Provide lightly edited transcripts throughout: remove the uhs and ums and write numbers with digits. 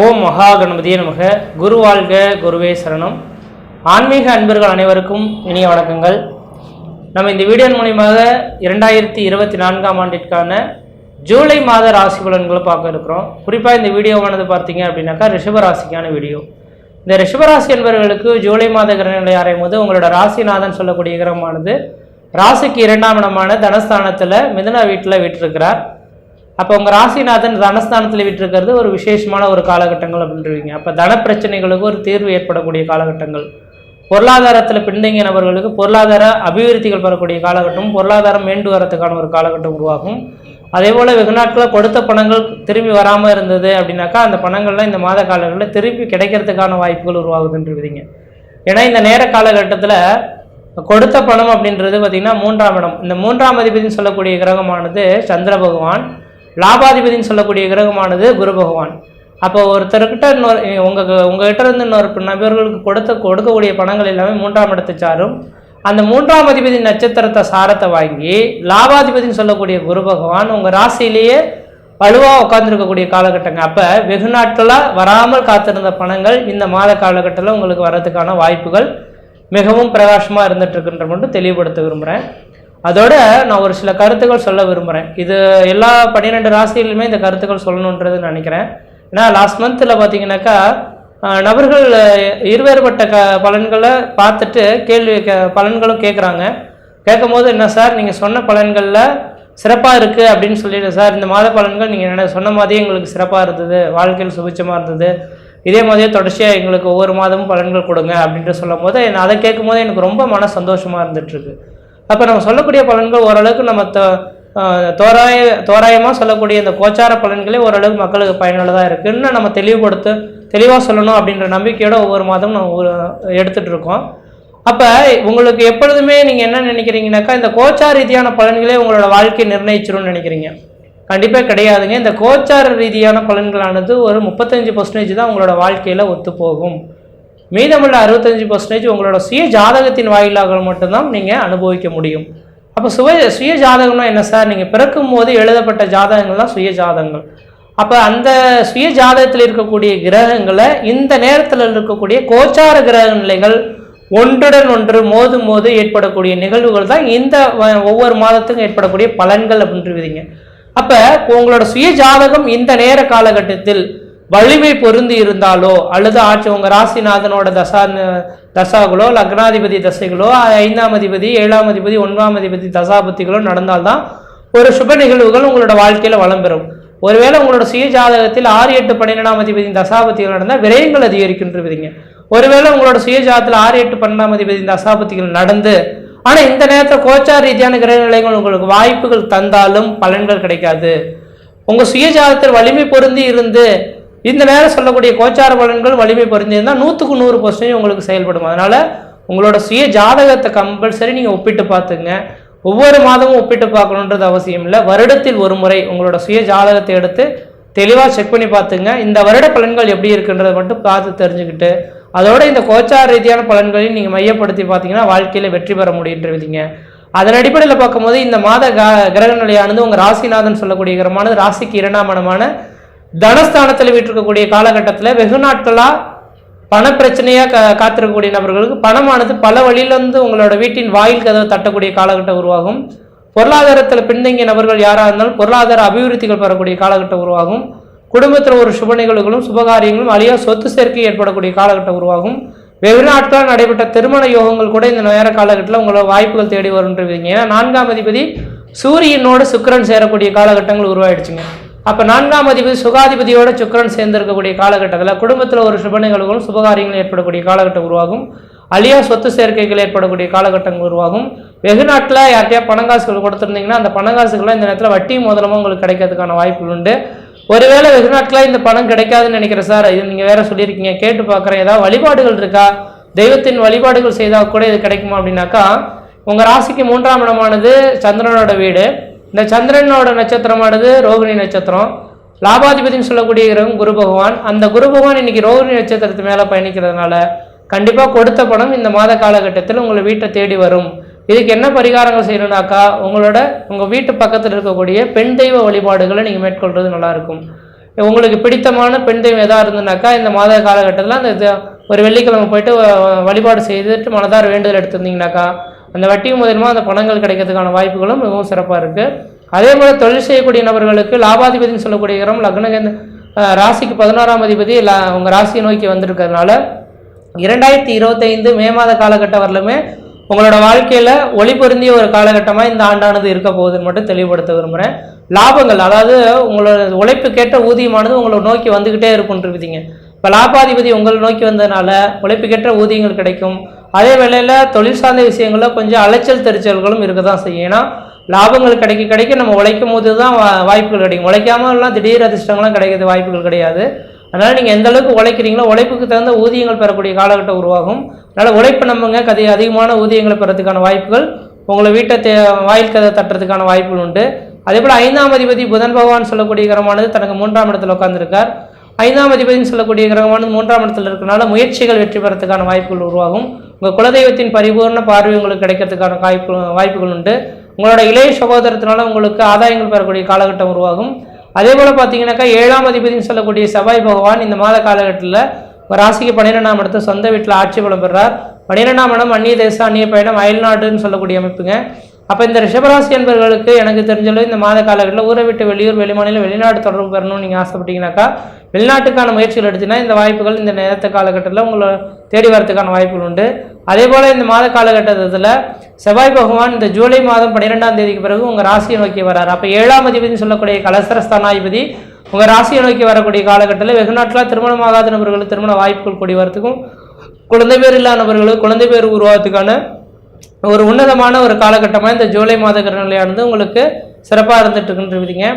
ஓம் மகா கணபதியே நமக. குரு வாழ்க, குருவே சரணம். ஆன்மீக அன்பர்கள் அனைவருக்கும் இனிய வணக்கங்கள். நம்ம இந்த வீடியோ மூலமாக 2024ஆம் ஆண்டிற்கான ஜூலை மாத ராசி பலன்களை பார்க்க இருக்கிறோம். குறிப்பாக இந்த வீடியோவானது பார்த்தீங்க அப்படின்னாக்கா ரிஷபராசிக்கான வீடியோ. இந்த ரிஷபராசி என்பவர்களுக்கு ஜூலை மாத கிரகங்களை ஆராயும் போது உங்களோட ராசிநாதன் சொல்லக்கூடிய கிரகமானது ராசிக்கு 2ஆம் இடமான தனஸ்தானத்தில் மிதுன வீட்டில் விட்டிருக்கிறார். அப்போ உங்கள் ராசிநாதன் தனஸ்தானத்தில் விட்டிருக்கிறது ஒரு விசேஷமான ஒரு காலகட்டங்கள் அப்படின்றீங்க. அப்போ தன பிரச்சனைகளுக்கு ஒரு தீர்வு ஏற்படக்கூடிய காலகட்டங்கள், பொருளாதாரத்தில் பின்தங்கிய நபர்களுக்கு பொருளாதார அபிவிருத்திகள் பெறக்கூடிய காலகட்டம், பொருளாதாரம் மேண்டு வரத்துக்கான ஒரு காலகட்டம் உருவாகும். அதே போல் வெகு நாட்களில் கொடுத்த பணங்கள் திரும்பி வராமல் இருந்தது அப்படின்னாக்கா அந்த பணங்கள்லாம் இந்த மாத காலங்களில் திரும்பி கிடைக்கிறதுக்கான வாய்ப்புகள் உருவாகுதுன்றீங்க. ஏன்னா இந்த நேர காலகட்டத்தில் கொடுத்த பணம் அப்படின்றது பார்த்திங்கன்னா 3ஆம் இடம். இந்த 3ஆம் அதிபதினு சொல்லக்கூடிய கிரகமானது சந்திர பகவான், லாபாதிபதினு சொல்லக்கூடிய கிரகமானது குரு பகவான். அப்போ ஒருத்தர்கிட்ட உங்ககிட்ட இருந்து இன்னொரு நபர்களுக்கு கொடுக்கக்கூடிய பணங்கள் எல்லாமே 3ஆம் இடத்தை சாரும். அந்த 3ஆம் அதிபதி நட்சத்திரத்தை சாரத்தை வாங்கி லாபாதிபதினு சொல்லக்கூடிய குரு பகவான் உங்கள் ராசியிலேயே வலுவாக உட்கார்ந்துருக்கக்கூடிய காலகட்டங்க. அப்போ வெகு நாட்களாக வராமல் காத்திருந்த பணங்கள் இந்த மாத காலகட்டத்தில் உங்களுக்கு வர்றதுக்கான வாய்ப்புகள் மிகவும் பிரகாசமாக இருந்துட்டு இருக்குன்ற மட்டும் தெளிவுபடுத்த விரும்புகிறேன். அதோட நான் ஒரு சில கருத்துக்கள் சொல்ல விரும்புகிறேன். இது எல்லா 12 ராசியிலுமே இந்த கருத்துக்கள் சொல்லணுன்றது நினைக்கிறேன். ஏன்னா லாஸ்ட் மந்தில் பார்த்தீங்கன்னாக்கா நபர்கள் இருவேறுபட்ட பலன்களை பார்த்துட்டு பலன்களும் கேட்குறாங்க. கேட்கும் போது என்ன சார் நீங்கள் சொன்ன பலன்களில் சிறப்பாக இருக்குது அப்படின்னு சொல்லிட்டு, சார் இந்த மாத பலன்கள் நீங்கள் சொன்ன மாதிரியே எங்களுக்கு சிறப்பாக இருந்தது, வாழ்க்கையில் சுபிச்சமாக இருந்தது, இதே மாதிரியே தொடர்ச்சியாக எங்களுக்கு ஒவ்வொரு மாதமும் பலன்கள் கொடுங்க அப்படின்ட்டு சொல்லும் போது அதை கேட்கும் போது எனக்கு ரொம்ப மன சந்தோஷமாக இருந்துகிட்ருக்கு. அப்போ நம்ம சொல்லக்கூடிய பலன்கள் ஓரளவுக்கு நம்ம தோராயமாக சொல்லக்கூடிய இந்த கோச்சார பலன்களே ஓரளவுக்கு மக்களுக்கு பயனுள்ளதாக இருக்குது. இன்னும் நம்ம தெளிவாக சொல்லணும் அப்படின்ற நம்பிக்கையோட ஒவ்வொரு மாதமும் நம்ம எடுத்துகிட்டு இருக்கோம். அப்போ உங்களுக்கு எப்பொழுதுமே நீங்கள் என்ன நினைக்கிறீங்கனாக்கா இந்த கோச்சார ரீதியான பலன்களே உங்களோட வாழ்க்கையை நிர்ணயிச்சிரும்னு நினைக்கிறீங்க. கண்டிப்பாக கிடையாதுங்க. இந்த கோச்சார ரீதியான பலன்களானது ஒரு 35% தான் உங்களோட வாழ்க்கையில் ஒத்துப்போகும். மீதமுள்ள 65% உங்களோட சுய ஜாதகத்தின் வாயிலாக மட்டும்தான் நீங்கள் அனுபவிக்க முடியும். அப்போ சுய ஜாதகம்னா என்ன சார்? நீங்கள் பிறக்கும் போது எழுதப்பட்ட ஜாதகங்கள் தான் சுய ஜாதகங்கள். அப்போ அந்த சுய ஜாதகத்தில் இருக்கக்கூடிய கிரகங்களை இந்த நேரத்தில் இருக்கக்கூடிய கோச்சார கிரக நிலைகள் ஒன்றுடன் ஒன்று மோது ஏற்படக்கூடிய நிகழ்வுகள் தான் இந்த ஒவ்வொரு மாதத்துக்கும் ஏற்படக்கூடிய பலன்கள் அப்படின்றீங்க. அப்போ உங்களோட சுய ஜாதகம் இந்த நேர காலகட்டத்தில் வலிமை பொருந்தி இருந்தாலோ அல்லது உங்கள் ராசிநாதனோட தசாகளோ லக்னாதிபதி தசைகளோ 5ஆம் அதிபதி 7ஆம் அதிபதி 9ஆம் அதிபதி தசாபத்திகளோ நடந்தால்தான் ஒரு சுப நிகழ்வுகள் உங்களோட வாழ்க்கையில் வளம் பெறும். ஒருவேளை உங்களோட சுய ஜாதகத்தில் 6, 8, 12ஆம் அதிபதி தசாபத்திகள் நடந்தால் விரயங்கள் அதிகரிக்கின்றீங்க. ஒருவேளை உங்களோட சுய ஜாதகத்தில் 6, 8, 12ஆம் அதிபதி தசாபத்திகள் நடந்து ஆனால் இந்த நேரத்தில் கோச்சார ரீதியான கிரக நிலைகள் உங்களுக்கு வாய்ப்புகள் தந்தாலும் பலன்கள் கிடைக்காது. உங்கள் சுய ஜாதகத்தில் வலிமை பொருந்தி இருந்து இந்த நேரம் சொல்லக்கூடிய கோச்சார பலன்கள் வலிமை பொருந்தி இருந்தால் 100க்கு 100% உங்களுக்கு செயல்படும். அதனால் உங்களோட சுய ஜாதகத்தை கம்பல்சரி நீங்கள் ஒப்பிட்டு பார்த்துங்க. ஒவ்வொரு மாதமும் ஒப்பிட்டு பார்க்கணுன்றது அவசியம் இல்லை. வருடத்தில் ஒரு முறை உங்களோட சுய ஜாதகத்தை எடுத்து தெளிவாக செக் பண்ணி பார்த்துங்க. இந்த வருட பலன்கள் எப்படி இருக்குன்றதை மட்டும் பார்த்து தெரிஞ்சுக்கிட்டு அதோட இந்த கோச்சார ரீதியான பலன்களையும் நீங்கள் மையப்படுத்தி பார்த்தீங்கன்னா வாழ்க்கையில் வெற்றி பெற முடியுன்றீங்க. அதன் அடிப்படையில் பார்க்கும்போது இந்த மாத கிரக நிலையானது உங்கள் ராசிநாதன் சொல்லக்கூடிய கிரகமானது ராசிக்கு 2ஆம் இடமான தனஸ்தானத்தில் விட்டிருக்கக்கூடிய காலகட்டத்தில் வெகு நாட்களாக பண பிரச்சனையாக காத்திருக்கக்கூடிய நபர்களுக்கு பணமானது பல வழியிலிருந்து உங்களோட வீட்டின் வாயில் கதவை தட்டக்கூடிய காலகட்டம் உருவாகும். பொருளாதாரத்தில் பின்தங்கிய நபர்கள் யாராக இருந்தாலும் பொருளாதார அபிவிருத்திகள் பெறக்கூடிய காலகட்டம் உருவாகும். குடும்பத்தில் ஒரு சுப நிகழ்வுகளும் சுபகாரியங்களும் அழியா சொத்து சேர்க்கை ஏற்படக்கூடிய காலகட்டம் உருவாகும். வெகு நாட்களாக நடைபெற்ற திருமண யோகங்கள் கூட இந்த நேர காலகட்டத்தில் உங்களோட வாய்ப்புகள் தேடி வருன்றீங்க. ஏன்னா 4ஆம் அதிபதி சூரியனோடு சுக்கிரன் சேரக்கூடிய காலகட்டங்கள் உருவாயிடுச்சுங்க. அப்போ 4ஆம் அதிபதி சுகாதிபதியோட சுக்கிரன் சேர்ந்திருக்கக்கூடிய காலகட்டத்தில் குடும்பத்தில் ஒரு சுப நிகழ்வுகளும் சுபகாரியங்களும் ஏற்படக்கூடிய காலகட்டம் உருவாகும். அழியா சொத்து சேர்க்கைகள் ஏற்படக்கூடிய காலகட்டங்கள் உருவாகும். வெகு நாட்டில் யார்கிட்டயா பணங்காசுகள் கொடுத்துருந்தீங்கன்னா அந்த பணங்காசுகள்லாம் இந்த நேரத்தில் வட்டி முதலமாக உங்களுக்கு கிடைக்கிறதுக்கான வாய்ப்புகள் உண்டு. ஒருவேளை வெகு நாட்களாக இந்த பணம் கிடைக்காதுன்னு நினைக்கிறேன் சார், இது நீங்கள் வேற சொல்லியிருக்கீங்க, கேட்டு பார்க்குறேன், ஏதாவது வழிபாடுகள் இருக்கா, தெய்வத்தின் வழிபாடுகள் செய்தால் கூட இது கிடைக்குமா அப்படின்னாக்கா உங்கள் ராசிக்கு 3ஆம் இடமானது சந்திரனோட வீடு. இந்த சந்திரனோட நட்சத்திரமானது ரோகிணி நட்சத்திரம். லாபாதிபதினு சொல்லக்கூடிய கிரகம் குரு பகவான். அந்த குரு பகவான் இன்னைக்கு ரோகிணி நட்சத்திரத்து மேலே பயணிக்கிறதுனால கண்டிப்பாக கொடுத்த பணம் இந்த மாத காலகட்டத்தில் உங்களை வீட்டை தேடி வரும். இதுக்கு என்ன பரிகாரங்கள் செய்யணும்னாக்கா உங்கள் வீட்டு பக்கத்தில் இருக்கக்கூடிய பெண் தெய்வ வழிபாடுகளை நீங்கள் மேற்கொள்வது நல்லாயிருக்கும். உங்களுக்கு பிடித்தமான பெண் தெய்வம் எதாக இருந்ததுனாக்கா இந்த மாத காலகட்டத்தில் அந்த ஒரு வெள்ளிக்கிழமை போயிட்டு வழிபாடு செய்துட்டு மனதார வேண்டுதல் எடுத்திருந்தீங்கனாக்கா அந்த வட்டியும் முதலமாக அந்த பணங்கள் கிடைக்கிறதுக்கான வாய்ப்புகளும் மிகவும் சிறப்பாக இருக்குது. அதே போல் தொழில் செய்யக்கூடிய நபர்களுக்கு லாபாதிபதினு சொல்லக்கூடிய கிரகம் லக்னகேந்து ராசிக்கு 11ஆம் அதிபதி உங்கள் ராசியை நோக்கி வந்திருக்கிறதுனால 2025 மே மாத காலகட்டம் வரலுமே உங்களோட வாழ்க்கையில் ஒளி பொருந்திய ஒரு காலகட்டமாக இந்த ஆண்டானது இருக்க போகுதுன்னு மட்டும் தெளிவுபடுத்த விரும்புகிறேன். லாபங்கள், அதாவது உங்களோட உழைப்புக்கேற்ற ஊதியமானது உங்களை நோக்கி வந்துக்கிட்டே இருக்குன்றிருப்பீங்க. இப்போ லாபாதிபதி உங்களை நோக்கி வந்ததுனால உழைப்புக்கேற்ற ஊதியங்கள் கிடைக்கும். அதே வேளையில் தொழில் சார்ந்த விஷயங்களில் கொஞ்சம் அலைச்சல் தெரிச்சல்களும் இருக்க தான் செய்யும். ஏன்னா லாபங்கள் கிடைக்க நம்ம உழைக்கும் போது தான் வாய்ப்புகள் கிடைக்கும். உழைக்காமலாம் திடீர் அதிர்ஷ்டங்கள்லாம் கிடைக்கிறது வாய்ப்புகள் கிடையாது. அதனால் நீங்கள் எந்த அளவுக்கு உழைக்கிறீங்களோ உழைப்புக்கு தகுந்த ஊதியங்கள் பெறக்கூடிய காலகட்டம் உருவாகும். அதனால் உழைப்பு நம்புங்க, அதிகமான ஊதியங்களை பெறதுக்கான வாய்ப்புகள், உங்களை வீட்டை வாயில் கதை தட்டுறதுக்கான வாய்ப்புகள் உண்டு. அதே போல் 5ஆம் அதிபதி புதன் பகவான் சொல்லக்கூடிய கிரகமானது தனக்கு 3ஆம் இடத்துல உட்காந்துருக்கார். 5ஆம் அதிபதினு சொல்லக்கூடிய கிரகமானது 3ஆம் இடத்துல இருக்கிறனால முயற்சிகள் வெற்றி பெறத்துக்கான வாய்ப்புகள் உருவாகும். உங்கள் குலதெய்வத்தின் பரிபூர்ண பார்வை உங்களுக்கு கிடைக்கிறதுக்கான வாய்ப்புகள் உண்டு. உங்களோட இளைய சகோதரத்தினால உங்களுக்கு ஆதாயங்கள் பெறக்கூடிய காலகட்டம் உருவாகும். அதே போல் பார்த்தீங்கன்னாக்கா 7ஆம் அதிபதினு சொல்லக்கூடிய செவ்வாய் பகவான் இந்த மாத காலகட்டத்தில் ராசிக்கு 12ஆம் இடத்து சொந்த வீட்டில் ஆட்சி பலம் பெறார். 12ஆம் இடம் அந்நிய தேசம், அந்நிய பயணம், அயல்நாடுன்னு சொல்லக்கூடிய அமைப்புங்க. அப்போ இந்த ரிஷபராசி என்பவர்களுக்கு எனக்கு தெரிஞ்சளவு இந்த மாத காலகட்டத்தில் ஊரை விட்டு வெளியூர், வெளிமாநிலம், வெளிநாடு தொடர்பு பெறணும்னு நீங்கள் ஆசைப்பட்டீங்கன்னாக்கா வெளிநாட்டுக்கான முயற்சிகள் எடுத்தீங்கன்னா இந்த வாய்ப்புகள் இந்த நேரத்த காலகட்டத்தில் உங்களை தேடி வரதுக்கான வாய்ப்புகள் உண்டு. அதே போல் இந்த மாத காலகட்டத்தில் செவ்வாய் பகவான் இந்த ஜூலை மாதம் 12ஆம் தேதிக்கு பிறகு உங்கள் ராசியை நோக்கி வரார். அப்போ 7ஆம் அதிபதினு சொல்லக்கூடிய கலசரஸ்தானாதிபதி உங்கள் ராசியை நோக்கி வரக்கூடிய காலகட்டத்தில் வெகு நாட்களாக திருமணமாகாத நபர்களுக்கு திருமண வாய்ப்புகள் கூடி வரத்துக்கும், குழந்தை பேர் இல்லாத நபர்களுக்கு குழந்தை பேர் உருவாகிறதுக்கான ஒரு உன்னதமான ஒரு காலகட்டமாக இந்த ஜூலை மாத கிரகநிலையானது உங்களுக்கு சிறப்பாக இருந்துட்டு இருக்குன்றீங்க.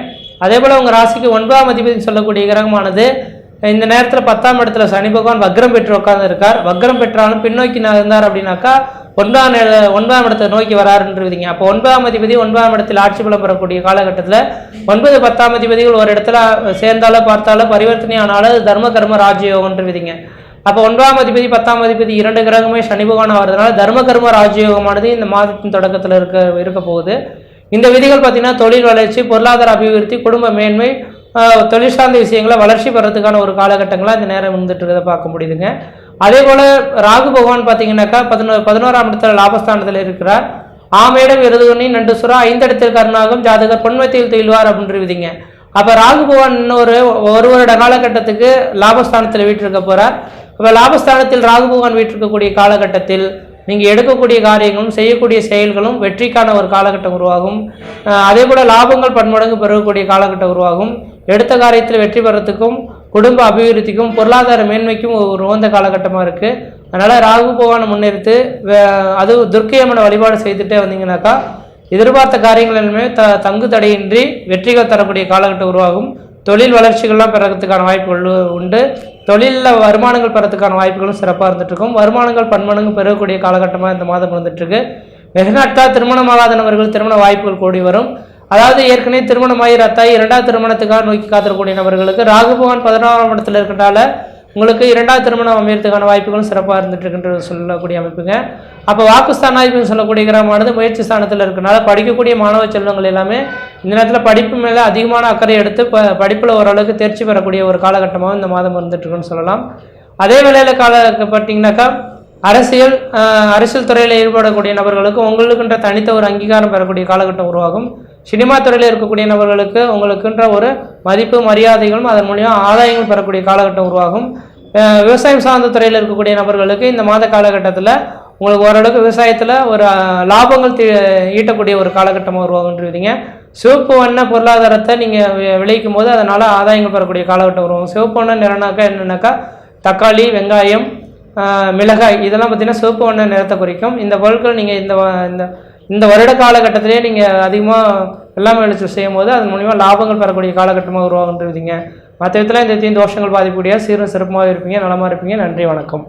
அதே போல் உங்கள் ராசிக்கு 9ஆம் அதிபதினு சொல்லக்கூடிய கிரகமானது இந்த நேரத்தில் 10ஆம் இடத்துல சனி பகவான் வக்ரம் பெற்று உட்கார்ந்து இருக்கார். வக்ரம் பெற்றாலும் பின்னோக்கி இருந்தார் அப்படின்னாக்கா 9ஆம் இடத்தை நோக்கி வராருன்றீங்க. அப்போ 9ஆம் அதிபதி 9ஆம் இடத்தில் ஆட்சி பலம் பெறக்கூடிய காலகட்டத்தில் 9, 10ஆம் அதிபதிகள் ஒரு இடத்துல சேர்ந்தாலோ பார்த்தாலோ பரிவர்த்தனை ஆனாலும் தர்ம கர்ம ராஜயோகம்ன்றீங்க. அப்போ 9ஆம் அதிபதி 10ஆம் அதிபதி 2 கிரகமே சனி பகவான் ஆகிறதுனால தர்ம கர்ம ராஜயோகமானது இந்த மாதத்தின் தொடக்கத்தில் இருக்க போகுது. இந்த விதிகள் பார்த்தீங்கன்னா தொழில் வளர்ச்சி, பொருளாதார அபிவிருத்தி, குடும்ப மேன்மை, தொழில் சார்ந்த விஷயங்களை வளர்ச்சி பெறத்துக்கான ஒரு காலகட்டங்களாக இந்த நேரம் வந்துட்டு இருக்கிறத பார்க்க முடியுதுங்க. அதே போல் ராகு பகவான் பார்த்தீங்கன்னாக்கா 11ஆம் இடத்துல லாபஸ்தானத்தில் இருக்கிறார். ஆமேடம் எருதுகணி நண்டு சுறா 5 இடத்தில் கருணாகம் ஜாதகர் பொன்மத்தையில் தெயில்வார் அப்படின்ற விதிங்க. அப்போ ராகு பகவான் இன்னொரு ஒரு வருட காலகட்டத்துக்கு லாபஸ்தானத்தில் வீட்டிருக்க போகிறார். அப்போ லாபஸ்தானத்தில் ராகு பகவான் வீட்டிருக்கக்கூடிய காலகட்டத்தில் நீங்கள் எடுக்கக்கூடிய காரியங்களும் செய்யக்கூடிய செயல்களும் வெற்றிக்கான ஒரு காலகட்டம் உருவாகும். அதே போல் லாபங்கள் பன்மடங்கு பெறக்கூடிய காலகட்டம் உருவாகும். எடுத்த காரியத்தில் வெற்றி பெறத்துக்கும், குடும்ப அபிவிருத்திக்கும், பொருளாதார மேன்மைக்கும் ஒரு உகந்த காலகட்டமாக இருக்குது. அதனால் ராகு பகவானை முன்னிறுத்து அது துர்க்கையம்மனை வழிபாடு செய்துட்டே வந்தீங்கன்னாக்கா எதிர்பார்த்த காரியங்கள் எல்லாமே தங்கு தடையின்றி வெற்றிகள் தரக்கூடிய காலகட்டம் உருவாகும். தொழில் வளர்ச்சிகள்லாம் பெறத்துக்கான வாய்ப்புகள் உண்டு. தொழிலில் வருமானங்கள் பெறத்துக்கான வாய்ப்புகளும் சிறப்பாக இருந்துகிட்ருக்கும். வருமானங்கள் பன்மடங்கு பெறக்கூடிய காலகட்டமாக இந்த மாதம் இருந்துகிட்ருக்கு. வெகு நாட்களாக திருமணமாகாத நபர்கள் திருமண வாய்ப்புகள் கூடி வரும். அதாவது ஏற்கனவே திருமணமாகி ரத்தாயி 2வது திருமணத்துக்காக நோக்கி காத்திருக்கக்கூடிய நபர்களுக்கு ராகு பகவான் 16ஆம் இடத்துல இருக்கிறதால உங்களுக்கு 2வது திருமணம் அமையறதுக்கான வாய்ப்புகளும் சிறப்பாக இருந்துட்டு இருக்குன்றது சொல்லக்கூடிய அமைப்புங்க. அப்போ வாக்குஸ்தானாதிபதி சொல்லக்கூடிய கிரகமானது முயற்சி ஸ்தானத்தில் இருக்கிறனால படிக்கக்கூடிய மாணவ செல்வங்கள் எல்லாமே இந்த நேரத்தில் படிப்பு மேலே அதிகமான அக்கறை எடுத்து படிப்பில் ஓரளவுக்கு தேர்ச்சி பெறக்கூடிய ஒரு காலகட்டமாக இந்த மாதம் இருந்துட்டு இருக்குன்னு சொல்லலாம். அதே வேளையில் பார்த்தீங்கன்னாக்கா அரசியல் துறையில் ஈடுபடக்கூடிய நபர்களுக்கு உங்களுக்குன்ற தனித்த ஒரு அங்கீகாரம் பெறக்கூடிய காலகட்டம் உருவாகும். சினிமா துறையில் இருக்கக்கூடிய நபர்களுக்கு உங்களுக்குன்ற ஒரு மதிப்பு மரியாதைகளும் அதன் மூலியமாக ஆதாயங்கள் பெறக்கூடிய காலகட்டம் உருவாகும். விவசாயம் சார்ந்த துறையில் இருக்கக்கூடிய நபர்களுக்கு இந்த மாத காலகட்டத்தில் உங்களுக்கு ஓரளவுக்கு விவசாயத்தில் ஒரு லாபங்கள் ஈட்டக்கூடிய ஒரு காலகட்டமாக உருவாகுன்றீங்க. சிவப்பு வண்ண பொருளாதாரத்தை நீங்கள் விளைவிக்கும் போது அதனால் ஆதாயங்கள் பெறக்கூடிய காலகட்டம் உருவாகும். சிவப்பு வண்ண நிறனாக்கா என்னென்னாக்கா தக்காளி, வெங்காயம், மிளகாய் இதெல்லாம் பார்த்திங்கன்னா சிவப்பு வண்ண நிறத்தை குறிக்கும். இந்த பொருட்கள் நீங்கள் இந்த வருட காலகட்டத்திலே நீங்கள் அதிகமாக வெள்ளாமை விளைச்சல் செய்யும் போது அதன் மூலிமா லாபங்கள் பெறக்கூடிய காலகட்டமாக உருவாகுன்றீங்க. மற்ற விதத்தில் இந்த தீன் தோஷங்கள் பாதிக்கக்கூடிய சீரும் சிறப்பாக இருப்பீங்க, நலமாக இருப்பீங்க. நன்றி, வணக்கம்.